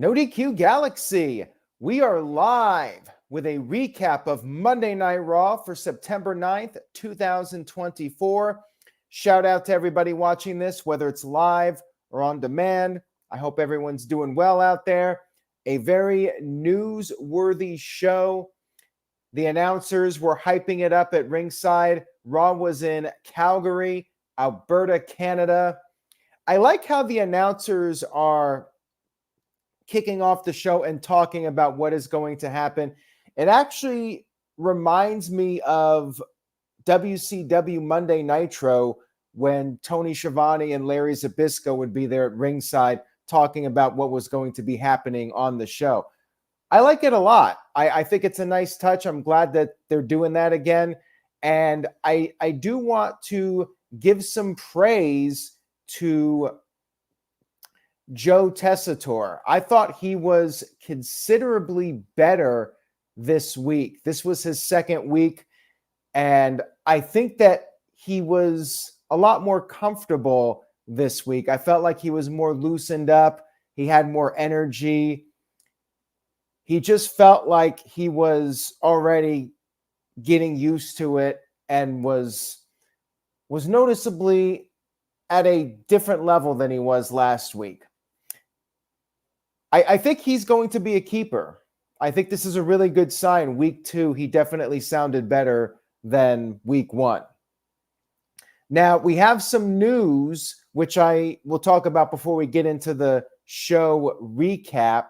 No DQ Galaxy, we are live with a recap of Monday Night Raw for September 9th, 2024. Shout out to everybody watching this, whether it's live or on demand. I hope everyone's doing well out there. A very newsworthy show. The announcers were hyping it up at ringside. Raw was in Calgary, Alberta, Canada. I like how the announcers are kicking off the show and talking about what is going to happen. It actually reminds me of WCW Monday Nitro when Tony Schiavone and Larry Zbyszko would be there at ringside talking about what was going to be happening on the show. I like it a lot. I think it's a nice touch. I'm glad that they're doing that again. And I do want to give some praise to Joe Tessitore. I thought he was considerably better this week. This was his second week, and I think that he was a lot more comfortable this week. I felt like he was more loosened up. He had more energy. He just felt like he was already getting used to it and was noticeably at a different level than he was last week. I think he's going to be a keeper. I think this is a really good sign. Week 2, he definitely sounded better than week 1. Now, we have some news, which I will talk about before we get into the show recap.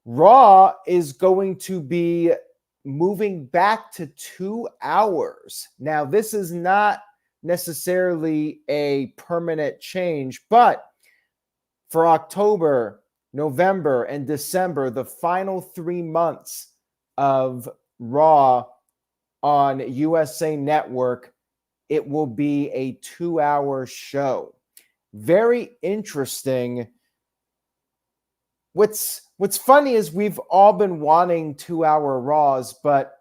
Raw is going to be moving back to 2 hours. Now, this is not necessarily a permanent change, but for October, November, and December, the final 3 months of Raw on USA Network, it will be a 2-hour show. Very interesting. What's funny is we've all been wanting 2-hour Raws, but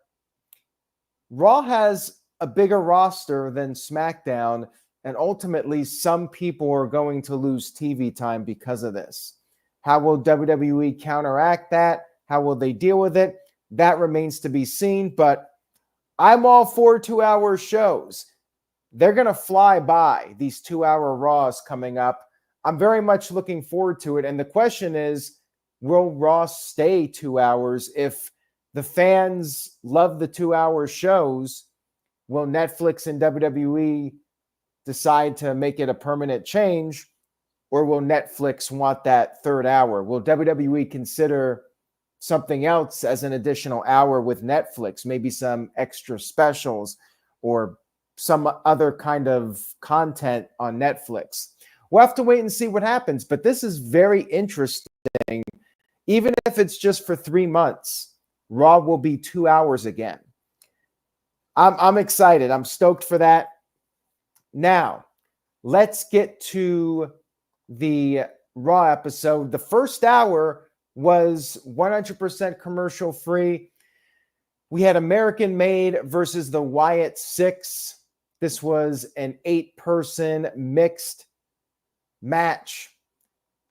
Raw has a bigger roster than SmackDown, and ultimately some people are going to lose TV time because of this. How will WWE counteract that? How will they deal with it? That remains to be seen, but I'm all for 2-hour shows. They're going to fly by, these 2-hour Raws coming up. I'm very much looking forward to it, and the question is, will Raw stay 2 hours? If the fans love the 2-hour shows, will Netflix and WWE decide to make it a permanent change, or will Netflix want that third hour? Will WWE consider something else as an additional hour with Netflix, maybe some extra specials or some other kind of content on Netflix? We'll have to wait and see what happens, but this is very interesting. Even if it's just for 3 months, Raw will be 2 hours again. I'm excited. I'm stoked for that. Now, let's get to the Raw episode. The first hour was 100% commercial free. We had American Made versus the Wyatt 6. This was an 8-person mixed match.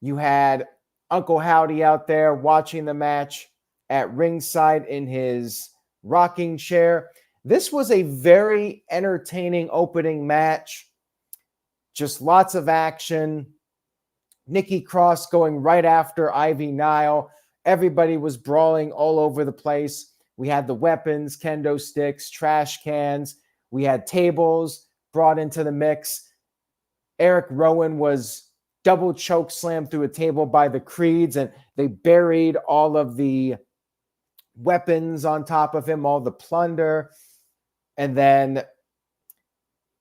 You had Uncle Howdy out there watching the match at ringside in his rocking chair. This was a very entertaining opening match. Just lots of action. Nikki Cross going right after Ivy Nile. Everybody was brawling all over the place. We had the weapons, kendo sticks, trash cans. We had tables brought into the mix. Eric Rowan was double choke slammed through a table by the Creeds, and they buried all of the weapons on top of him, all the plunder. And then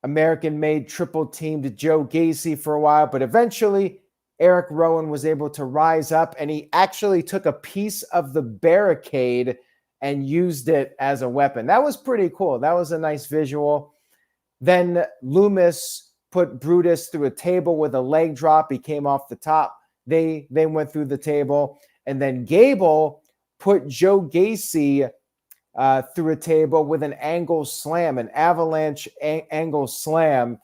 American Made triple teamed Joe Gacy for a while, but eventually Eric Rowan was able to rise up, and he actually took a piece of the barricade and used it as a weapon. That was pretty cool. That was a nice visual. Then Loomis put Brutus through a table with a leg drop. He came off the top. They went through the table. And then Gable put Joe Gacy through a table with an angle slam, an avalanche angle slam.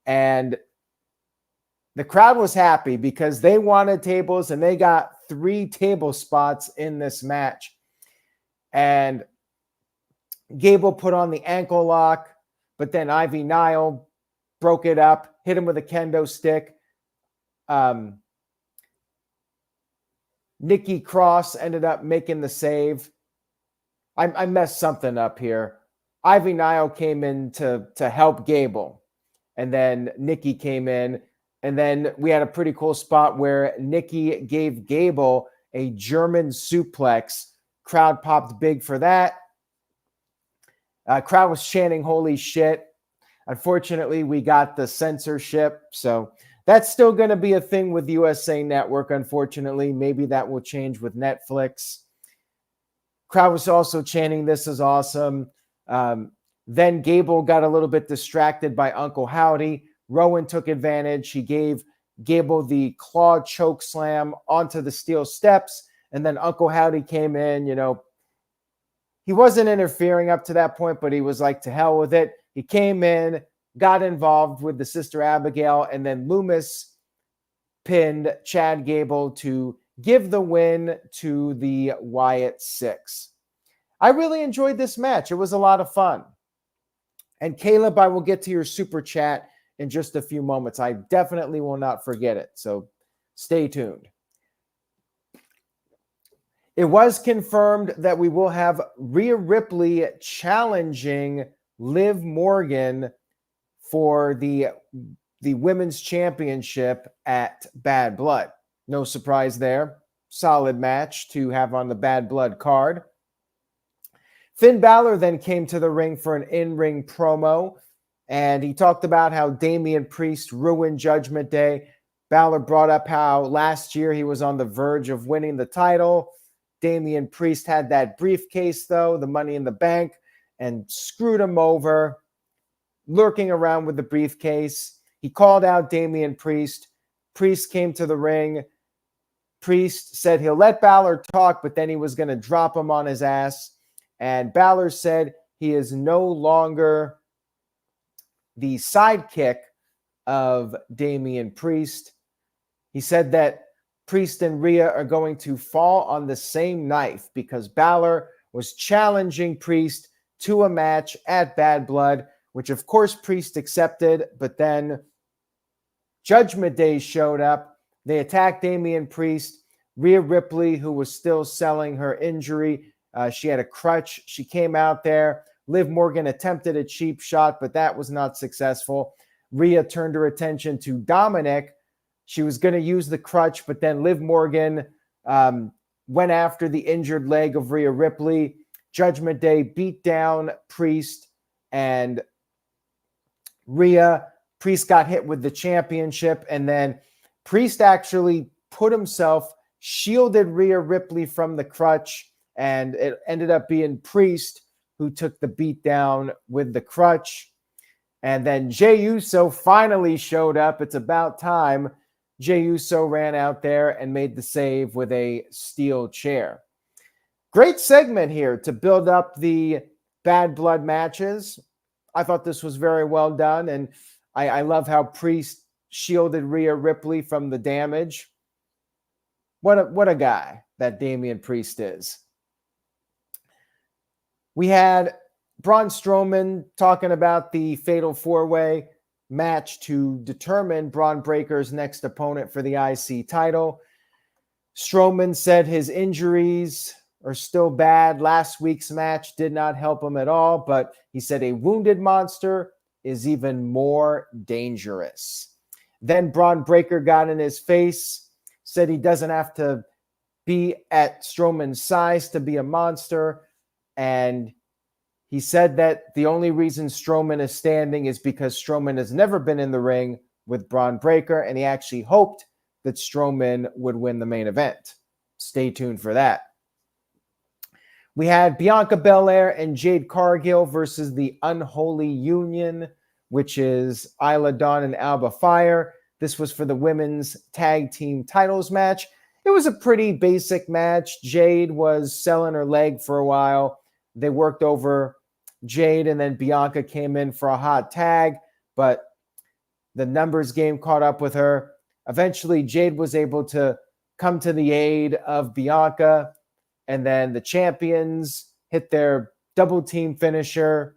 And The crowd was happy because they wanted tables and they got 3 table spots in this match. And Gable put on the ankle lock, but then Ivy Nile broke it up, hit him with a kendo stick. Nikki Cross ended up making the save. I messed something up here. Ivy Nile came in to help Gable. And then Nikki came in. And then we had a pretty cool spot where Nikki gave Gable a German suplex. Crowd popped big for that. Crowd was chanting, "Holy shit." Unfortunately, we got the censorship. So that's still going to be a thing with USA Network, unfortunately. Maybe that will change with Netflix. Crowd was also chanting, "This is awesome." Then Gable got a little bit distracted by Uncle Howdy. Rowan took advantage. He gave Gable the claw choke slam onto the steel steps. And then Uncle Howdy came in. He wasn't interfering up to that point, but he was like, to hell with it. He came in, got involved with the Sister Abigail, and then Loomis pinned Chad Gable to give the win to the Wyatt Six. I really enjoyed this match. It was a lot of fun. And Caleb, I will get to your super chat in just a few moments. I definitely will not forget it. So stay tuned. It was confirmed that we will have Rhea Ripley challenging Liv Morgan for the women's championship at Bad Blood. No surprise there. Solid match to have on the Bad Blood card. Finn Balor then came to the ring for an in-ring promo, and he talked about how Damian Priest ruined Judgment Day. Balor brought up how last year he was on the verge of winning the title. Damian Priest had that briefcase, though, the Money in the Bank, and screwed him over, lurking around with the briefcase. He called out Damian Priest. Priest came to the ring. Priest said he'll let Balor talk, but then he was going to drop him on his ass. And Balor said he is no longer the sidekick of Damian Priest. He said that Priest and Rhea are going to fall on the same knife because Balor was challenging Priest to a match at Bad Blood, which of course Priest accepted, but then Judgment Day showed up. They attacked Damian Priest. Rhea Ripley, who was still selling her injury, she had a crutch. She came out there. Liv Morgan attempted a cheap shot, but that was not successful. Rhea turned her attention to Dominik. She was going to use the crutch, but then Liv Morgan went after the injured leg of Rhea Ripley. Judgment Day beat down Priest and Rhea. Priest got hit with the championship, and then Priest actually put himself, shielded Rhea Ripley from the crutch, and it ended up being Priest who took the beat down with the crutch. And then Jey Uso finally showed up. It's about time. Jey Uso ran out there and made the save with a steel chair. Great segment here to build up the Bad Blood matches. I thought this was very well done, and I love how Priest shielded Rhea Ripley from the damage. What a guy that Damian Priest is. We had Braun Strowman talking about the Fatal 4-Way match to determine Braun Breaker's next opponent for the IC title. Strowman said his injuries are still bad. Last week's match did not help him at all, but he said a wounded monster is even more dangerous. Then Braun Breaker got in his face, said he doesn't have to be at Strowman's size to be a monster. And he said that the only reason Strowman is standing is because Strowman has never been in the ring with Braun Breaker, and he actually hoped that Strowman would win the main event. Stay tuned for that. We had Bianca Belair and Jade Cargill versus the Unholy Union, which is Isla Dawn and Alba Fire. This was for the women's tag team titles match. It was a pretty basic match. Jade was selling her leg for a while. They worked over Jade, and then Bianca came in for a hot tag, but the numbers game caught up with her. Eventually, Jade was able to come to the aid of Bianca, and then the champions hit their double team finisher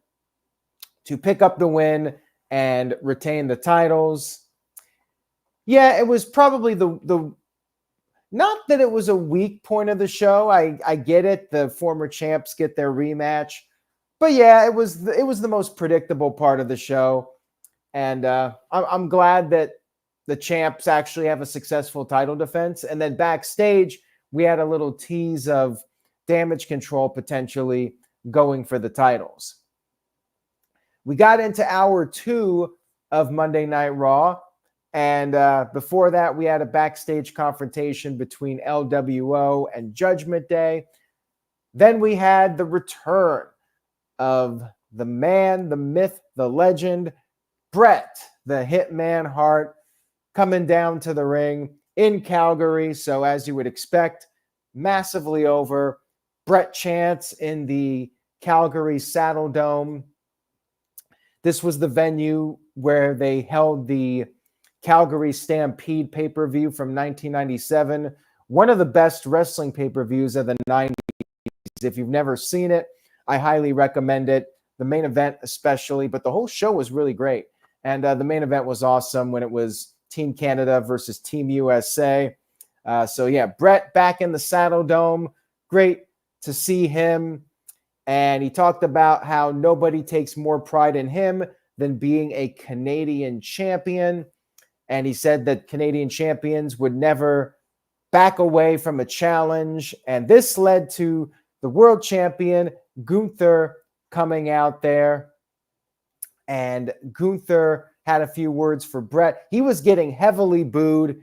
to pick up the win and retain the titles. Yeah, it was probably the not that it was a weak point of the show. I get it. The former champs get their rematch. But yeah, it was the most predictable part of the show. And I'm glad that the champs actually have a successful title defense. And then backstage, we had a little tease of Damage Control potentially going for the titles. We got into hour 2 of Monday Night Raw. And before that, we had a backstage confrontation between LWO and Judgment Day. Then we had the return of the man, the myth, the legend, Bret, the Hitman Hart, coming down to the ring in Calgary. So as you would expect, massively over. Bret chants in the Calgary Saddle Dome. This was the venue where they held the Calgary Stampede pay-per-view from 1997. One of the best wrestling pay-per-views of the 90s. If you've never seen it, I highly recommend it. The main event especially, but the whole show was really great. And the main event was awesome when it was Team Canada versus Team USA. So yeah, Bret back in the Saddle Dome. Great to see him. And he talked about how nobody takes more pride in him than being a Canadian champion. And he said that Canadian champions would never back away from a challenge. And this led to the world champion, Gunther, coming out there. And Gunther had a few words for Bret. He was getting heavily booed.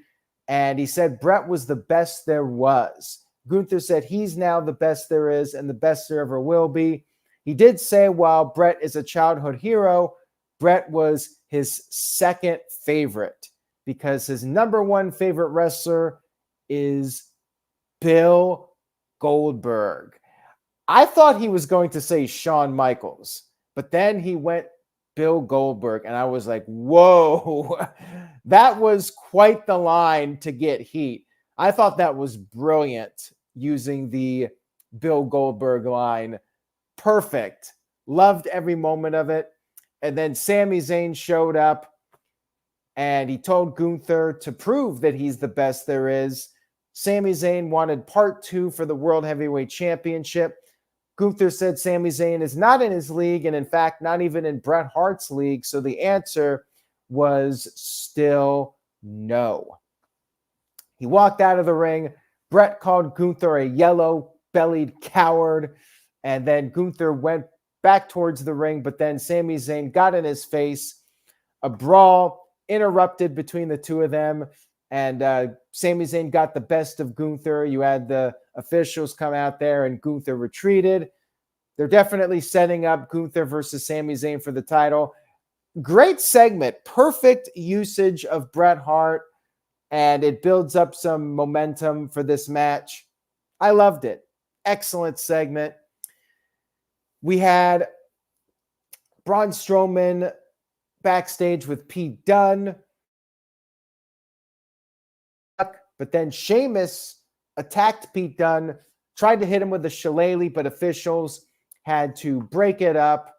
And he said Bret was the best there was. Gunther said he's now the best there is and the best there ever will be. He did say while Bret is a childhood hero, Bret was his second favorite because his number one favorite wrestler is Bill Goldberg. I thought he was going to say Shawn Michaels, but then he went Bill Goldberg, and I was like, whoa, that was quite the line to get heat. I thought that was brilliant using the Bill Goldberg line. Perfect. Loved every moment of it. And then Sami Zayn showed up and he told Gunther to prove that he's the best there is. Sami Zayn wanted part 2 for the World Heavyweight Championship. Gunther said Sami Zayn is not in his league and in fact not even in Bret Hart's league. So the answer was still no. He walked out of the ring. Bret called Gunther a yellow-bellied coward. And then Gunther went back towards the ring, but then Sami Zayn got in his face. A brawl interrupted between the two of them. And Sami Zayn got the best of Gunther. You had the officials come out there and Gunther retreated. They're definitely setting up Gunther versus Sami Zayn for the title. Great segment. Perfect usage of Bret Hart. And it builds up some momentum for this match. I loved it. Excellent segment. We had Braun Strowman backstage with Pete Dunne. But then Sheamus attacked Pete Dunne, tried to hit him with a shillelagh, but officials had to break it up.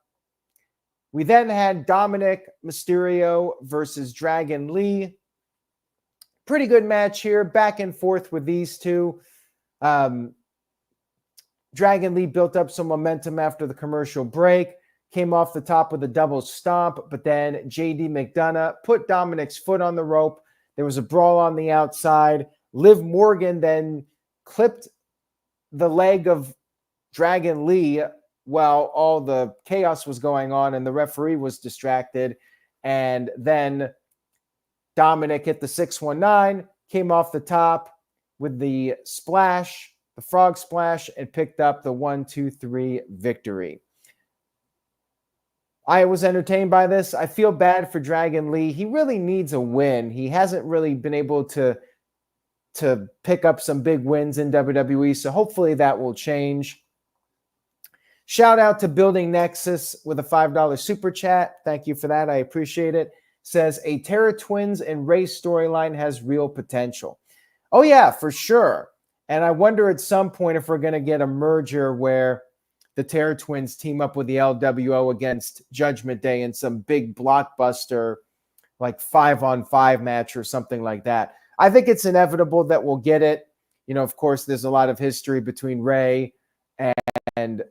We then had Dominik Mysterio versus Dragon Lee. Pretty good match here, back and forth with these two. Dragon Lee built up some momentum after the commercial break, came off the top with a double stomp, but then JD McDonough put Dominik's foot on the rope. There was a brawl on the outside. Liv Morgan then clipped the leg of Dragon Lee while all the chaos was going on and the referee was distracted. And then Dominik hit the 619, came off the top with the splash, the frog splash, and picked up the 1-2-3 victory. I was entertained by this. I feel bad for Dragon Lee. He really needs a win. He hasn't really been able to pick up some big wins in WWE, so hopefully that will change. Shout out to Building Nexus with a $5 super chat. Thank you for that. I appreciate it. says a Terra Twins and Ray storyline has real potential. Oh yeah, for sure. And I wonder at some point if we're going to get a merger where the Terra Twins team up with the LWO against Judgment Day in some big blockbuster, like 5-on-5 match or something like that. I think it's inevitable that we'll get it. You know, of course, there's a lot of history between Ray and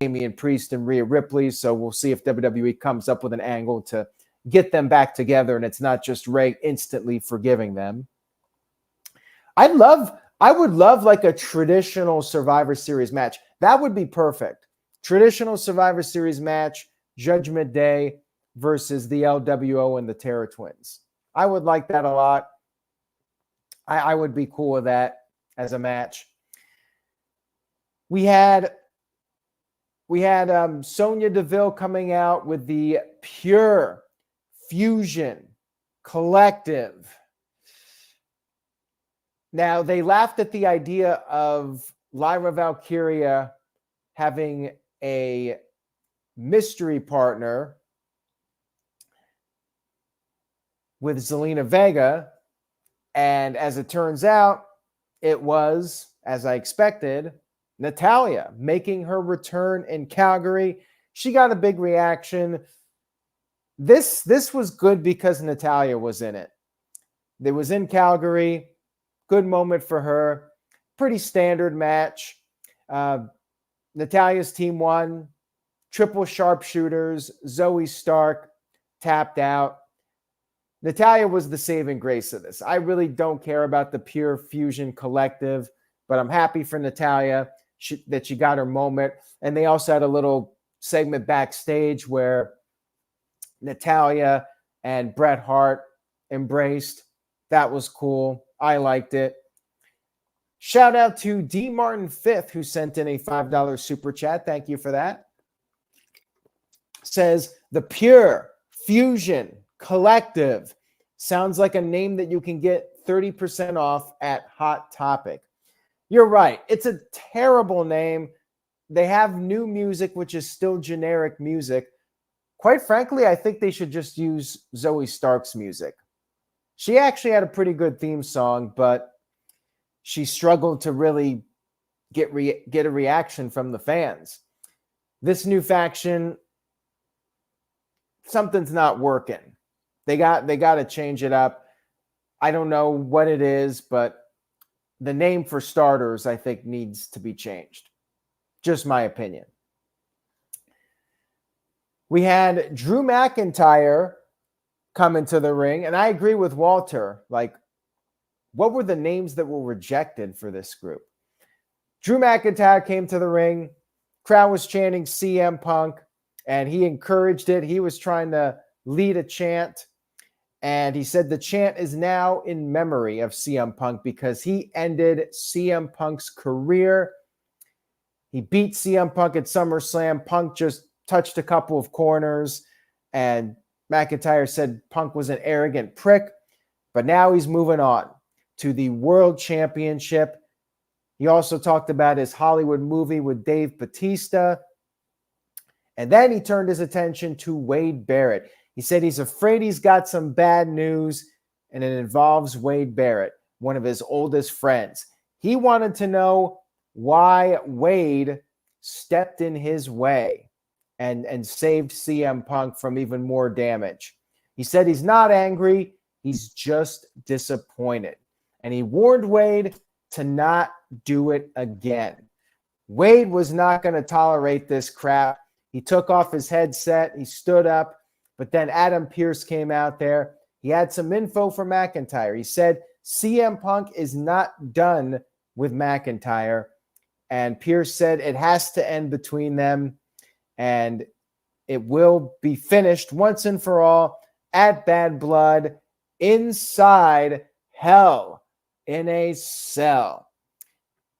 Damian Priest and Rhea Ripley. So we'll see if WWE comes up with an angle to get them back together and it's not just Ray instantly forgiving them. I would love like a traditional Survivor Series match. That would be perfect. Traditional Survivor Series match, Judgment Day versus the LWO and the Terra Twins. I would like that a lot. I would be cool with that as a match. We had Sonya Deville coming out with the Pure Fusion Collective. Now, they laughed at the idea of Lyra Valkyria having a mystery partner with Zelina Vega. And as it turns out, it was, as I expected, Natalya making her return in Calgary. She got a big reaction. This was good because Natalya was in it. It was in Calgary. Good moment for her. Pretty standard match. Natalya's team won. Triple sharpshooters. Zoe Stark tapped out. Natalya was the saving grace of this. I really don't care about the Pure Fusion Collective, but I'm happy for Natalya that she got her moment. And they also had a little segment backstage where Natalya and Bret Hart embraced. That was cool. I liked it. Shout out to D. Martin Fifth, who sent in a $5 super chat. Thank you for that. Says the Pure Fusion Collective sounds like a name that you can get 30% off at Hot Topic. You're right. It's a terrible name. They have new music, which is still generic music. Quite frankly, I think they should just use Zoe Stark's music. She actually had a pretty good theme song, but she struggled to really get a reaction from the fans. This new faction, something's not working. They got to change it up. I don't know what it is, but the name for starters, I think, needs to be changed. Just my opinion. We had Drew McIntyre come into the ring, and I agree with Walter. Like, what were the names that were rejected for this group? Drew McIntyre came to the ring. Crowd was chanting CM Punk, and he encouraged it. He was trying to lead a chant, and he said the chant is now in memory of CM Punk because he ended CM Punk's career. He beat CM Punk at SummerSlam. Punk just touched a couple of corners, and McIntyre said Punk was an arrogant prick, but now he's moving on to the World Championship. He also talked about his Hollywood movie with Dave Bautista. And then he turned his attention to Wade Barrett. He said he's afraid he's got some bad news, and it involves Wade Barrett, one of his oldest friends. He wanted to know why Wade stepped in his way and saved CM Punk from even more damage. He said he's not angry. He's just disappointed. And he warned Wade to not do it again. Wade was not going to tolerate this crap. He took off his headset. He stood up. But then Adam Pearce came out there. He had some info for McIntyre. He said CM Punk is not done with McIntyre. And Pearce said it has to end between them. And it will be finished once and for all at Bad Blood inside Hell in a Cell.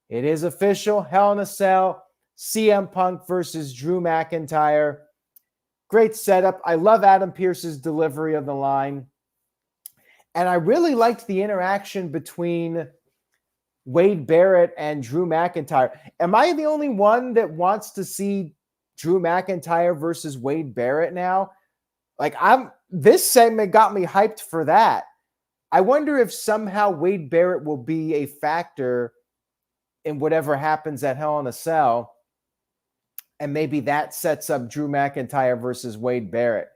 It is official. Hell in a Cell. CM Punk versus Drew McIntyre. Great setup. I love Adam Pearce's delivery of the line. And I really liked the interaction between Wade Barrett and Drew McIntyre. Am I the only one that wants to see Drew McIntyre versus Wade Barrett now? This segment got me hyped for that. I wonder if somehow Wade Barrett will be a factor in whatever happens at Hell in a Cell. And maybe that sets up Drew McIntyre versus Wade Barrett.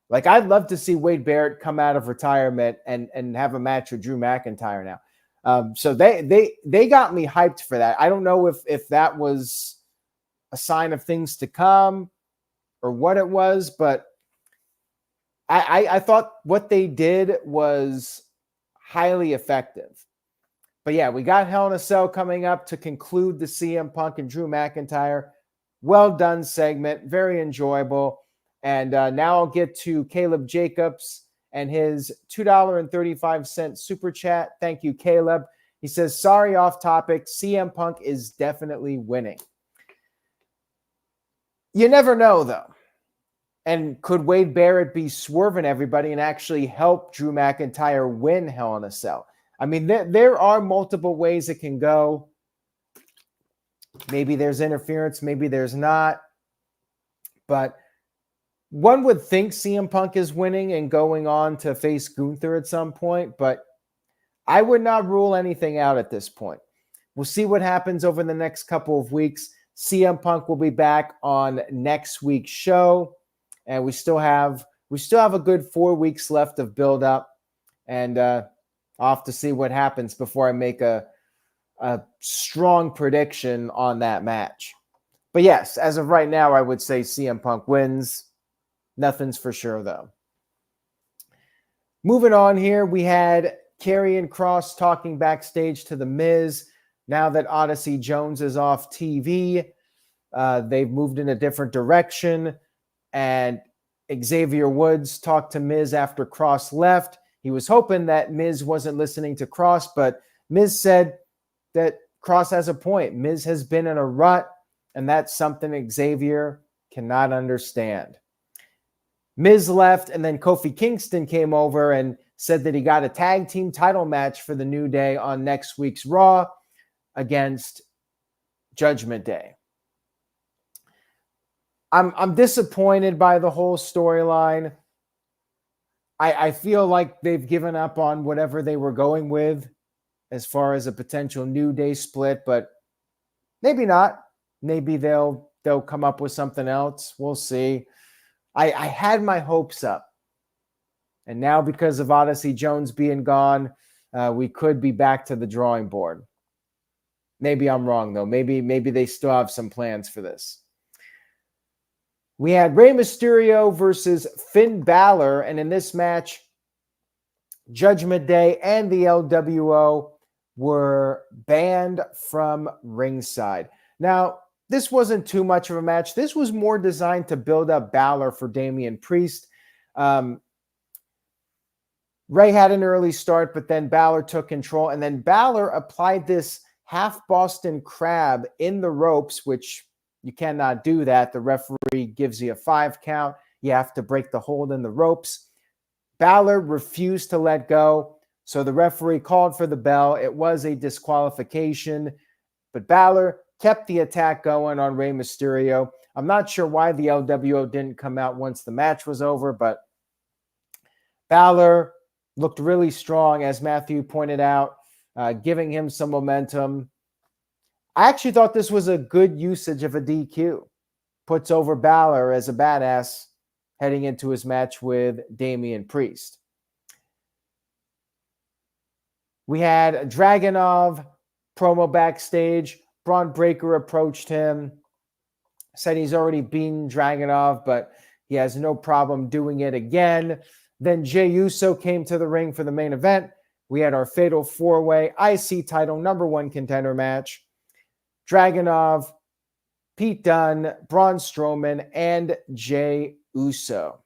Like, I'd love to see Wade Barrett come out of retirement and have a match with Drew McIntyre now. So they got me hyped for that. I don't know if that was a sign of things to come or what it was, but I thought what they did was highly effective. But yeah, we got Hell in a Cell coming up to conclude the CM Punk and Drew McIntyre. Well done segment, very enjoyable. And now I'll get to Caleb Jacobs and his $2.35 super chat. Thank you, Caleb. He says, sorry, off topic. CM Punk is definitely winning. You never know, though. And could Wade Barrett be swerving everybody and actually help Drew McIntyre win Hell in a Cell? I mean, there are multiple ways it can go. Maybe there's interference, maybe there's not. But one would think CM Punk is winning and going on to face Gunther at some point, but I would not rule anything out at this point. We'll see what happens over the next couple of weeks. CM Punk will be back on next week's show, and we still have a good 4 weeks left of build up, and I'll have to see what happens before I make a strong prediction on that match. But yes, as of right now, I would say CM Punk wins. Nothing's for sure, though. Moving on here, we had Karrion Kross talking backstage to The Miz. Now that Odyssey Jones is off TV, they've moved in a different direction. And Xavier Woods talked to Miz after Kross left. He was hoping that Miz wasn't listening to Kross, but Miz said that Kross has a point. Miz has been in a rut, and that's something Xavier cannot understand. Miz left, and then Kofi Kingston came over and said that he got a tag team title match for the New Day on next week's Raw against Judgment Day. I'm disappointed by the whole storyline. I feel like they've given up on whatever they were going with as far as a potential New Day split, but maybe not. Maybe they'll come up with something else. We'll see. I had my hopes up. And now because of Odyssey Jones being gone, we could be back to the drawing board. Maybe I'm wrong, though. Maybe they still have some plans for this. We had Rey Mysterio versus Finn Balor, and in this match, Judgment Day and the LWO were banned from ringside. Now, this wasn't too much of a match. This was more designed to build up Balor for Damian Priest. Rey had an early start, but then Balor took control, and then Balor applied this half Boston Crab in the ropes, which you cannot do that. The referee gives you a 5 count. You have to break the hold in the ropes. Balor refused to let go, so the referee called for the bell. It was a disqualification, but Balor kept the attack going on Rey Mysterio. I'm not sure why the LWO didn't come out once the match was over, but Balor looked really strong, as Matthew pointed out, giving him some momentum. I actually thought this was a good usage of a DQ. Puts over Balor as a badass heading into his match with Damian Priest. We had Dragunov promo backstage. Braun Breaker approached him, said he's already beaten Dragunov, but he has no problem doing it again. Then Jey Uso came to the ring for the main event. We had our Fatal 4-Way IC title #1 contender match. Dragunov, Pete Dunne, Braun Strowman, and Jey Uso.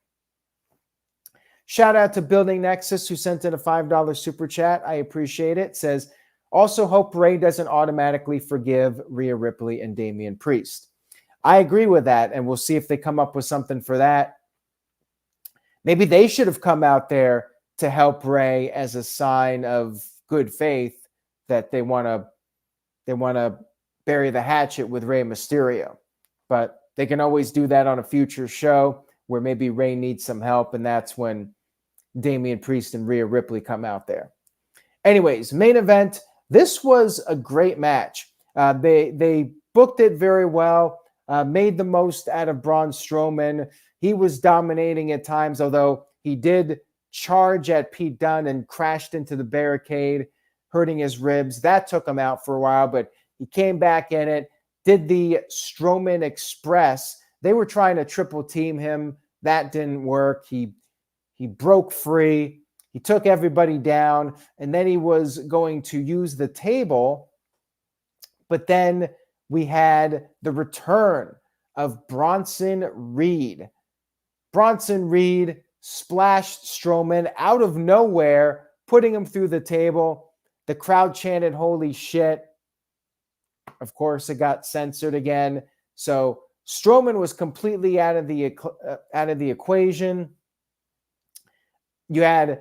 Shout out to Building Nexus, who sent in a $5 super chat. I appreciate it. Says, also hope Rey doesn't automatically forgive Rhea Ripley and Damian Priest. I agree with that, and we'll see if they come up with something for that. Maybe they should have come out there to help Rey as a sign of good faith that they want to bury the hatchet with Rey Mysterio. But they can always do that on a future show. where maybe Ray needs some help, and that's when Damian Priest and Rhea Ripley come out there. Anyways, main event. This was a great match. They booked it very well, made the most out of Braun Strowman. He was dominating at times, although he did charge at Pete Dunne and crashed into the barricade, hurting his ribs. That took him out for a while, but he came back in it, did the Strowman Express. They were trying to triple team him. That didn't work. He broke free. He took everybody down, and then he was going to use the table. But then we had the return of Bronson Reed. Bronson Reed splashed Strowman out of nowhere, putting him through the table. The crowd chanted, "Holy shit." Of course, it got censored again. So Strowman was completely out of the equation. You had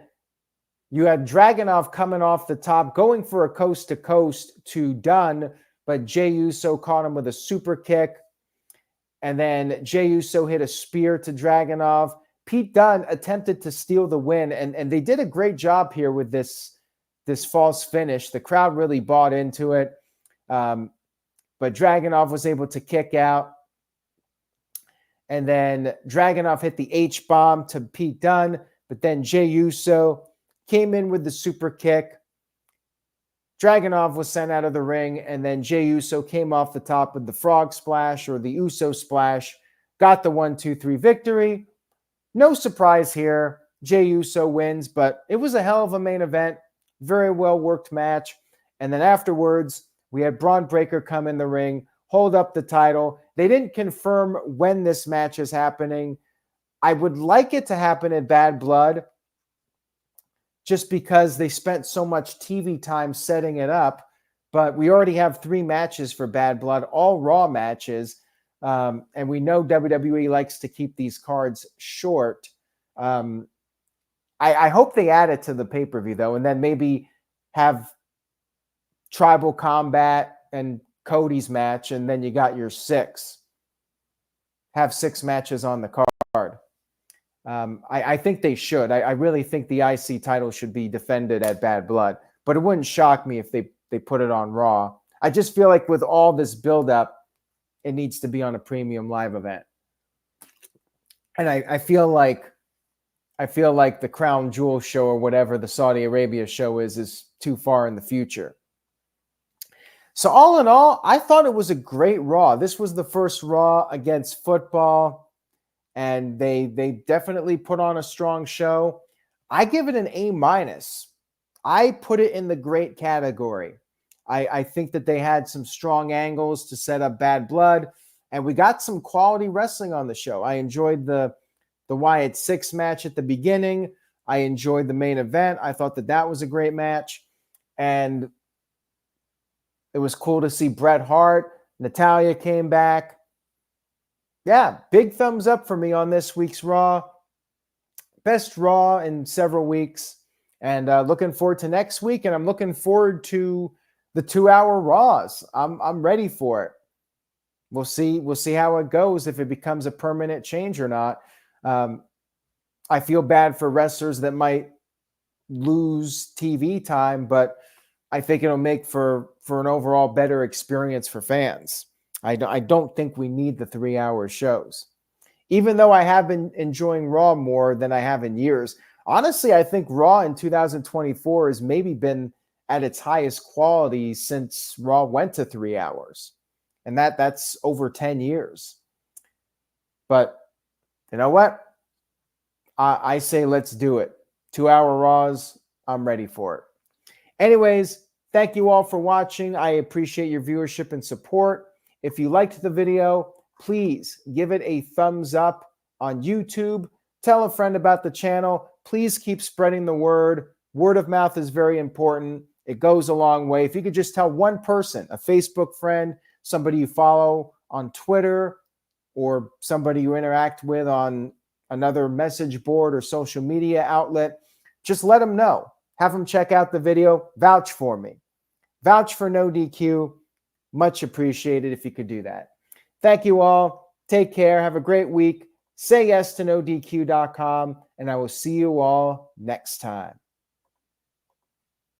Dragunov coming off the top, going for a coast-to-coast to Dunne, but Jey Uso caught him with a super kick. And then Jey Uso hit a spear to Dragunov. Pete Dunne attempted to steal the win, and they did a great job here with this false finish. The crowd really bought into it. But Dragunov was able to kick out. And then Dragunov hit the H-bomb to Pete Dunne, but then Jey Uso came in with the super kick. Dragunov was sent out of the ring, and then Jey Uso came off the top with the frog splash or the Uso splash, got the 1-2-3 victory. No surprise here. Jey Uso wins, but it was a hell of a main event. Very well worked match. And then afterwards, we had Braun Breaker come in the ring, hold up the title. They didn't confirm when this match is happening. I would like it to happen at Bad Blood, just because they spent so much TV time setting it up. But we already have 3 matches for Bad Blood, all Raw matches. And we know WWE likes to keep these cards short. I hope they add it to the pay-per-view, though, and then maybe have Tribal Combat and Cody's match, and then you got your 6. Have 6 matches on the card. I think they should. I really think the IC title should be defended at Bad Blood, but it wouldn't shock me if they put it on Raw. I just feel like with all this buildup, it needs to be on a premium live event. And I feel like the Crown Jewel show or whatever the Saudi Arabia show is too far in the future. So all in all, I thought it was a great Raw. This was the first Raw against football, and they definitely put on a strong show. I give it an A-. I put it in the great category. I think that they had some strong angles to set up Bad Blood, and we got some quality wrestling on the show. I enjoyed the Wyatt 6 match at the beginning. I enjoyed the main event. I thought that was a great match, and it was cool to see Bret Hart. Natalya came back. Yeah, big thumbs up for me on this week's Raw. Best Raw in several weeks. And looking forward to next week. And I'm looking forward to the 2-hour Raws. I'm ready for it. We'll see how it goes, if it becomes a permanent change or not. I feel bad for wrestlers that might lose TV time, but I think it'll make for an overall better experience for fans. I don't think we need the 3-hour shows. Even though I have been enjoying Raw more than I have in years. Honestly, I think Raw in 2024 has maybe been at its highest quality since Raw went to 3 hours. And that's over 10 years. But you know what? I say let's do it. 2-hour Raws, I'm ready for it. Anyways, thank you all for watching. I appreciate your viewership and support. If you liked the video, please give it a thumbs up on YouTube. Tell a friend about the channel. Please keep spreading the word. Word of mouth is very important. It goes a long way. If you could just tell one person, a Facebook friend, somebody you follow on Twitter, or somebody you interact with on another message board or social media outlet, just let them know. Have them check out the video. Vouch for me. Vouch for No DQ. Much appreciated if you could do that. Thank you all. Take care. Have a great week. Say yes to NoDQ.com, and I will see you all next time.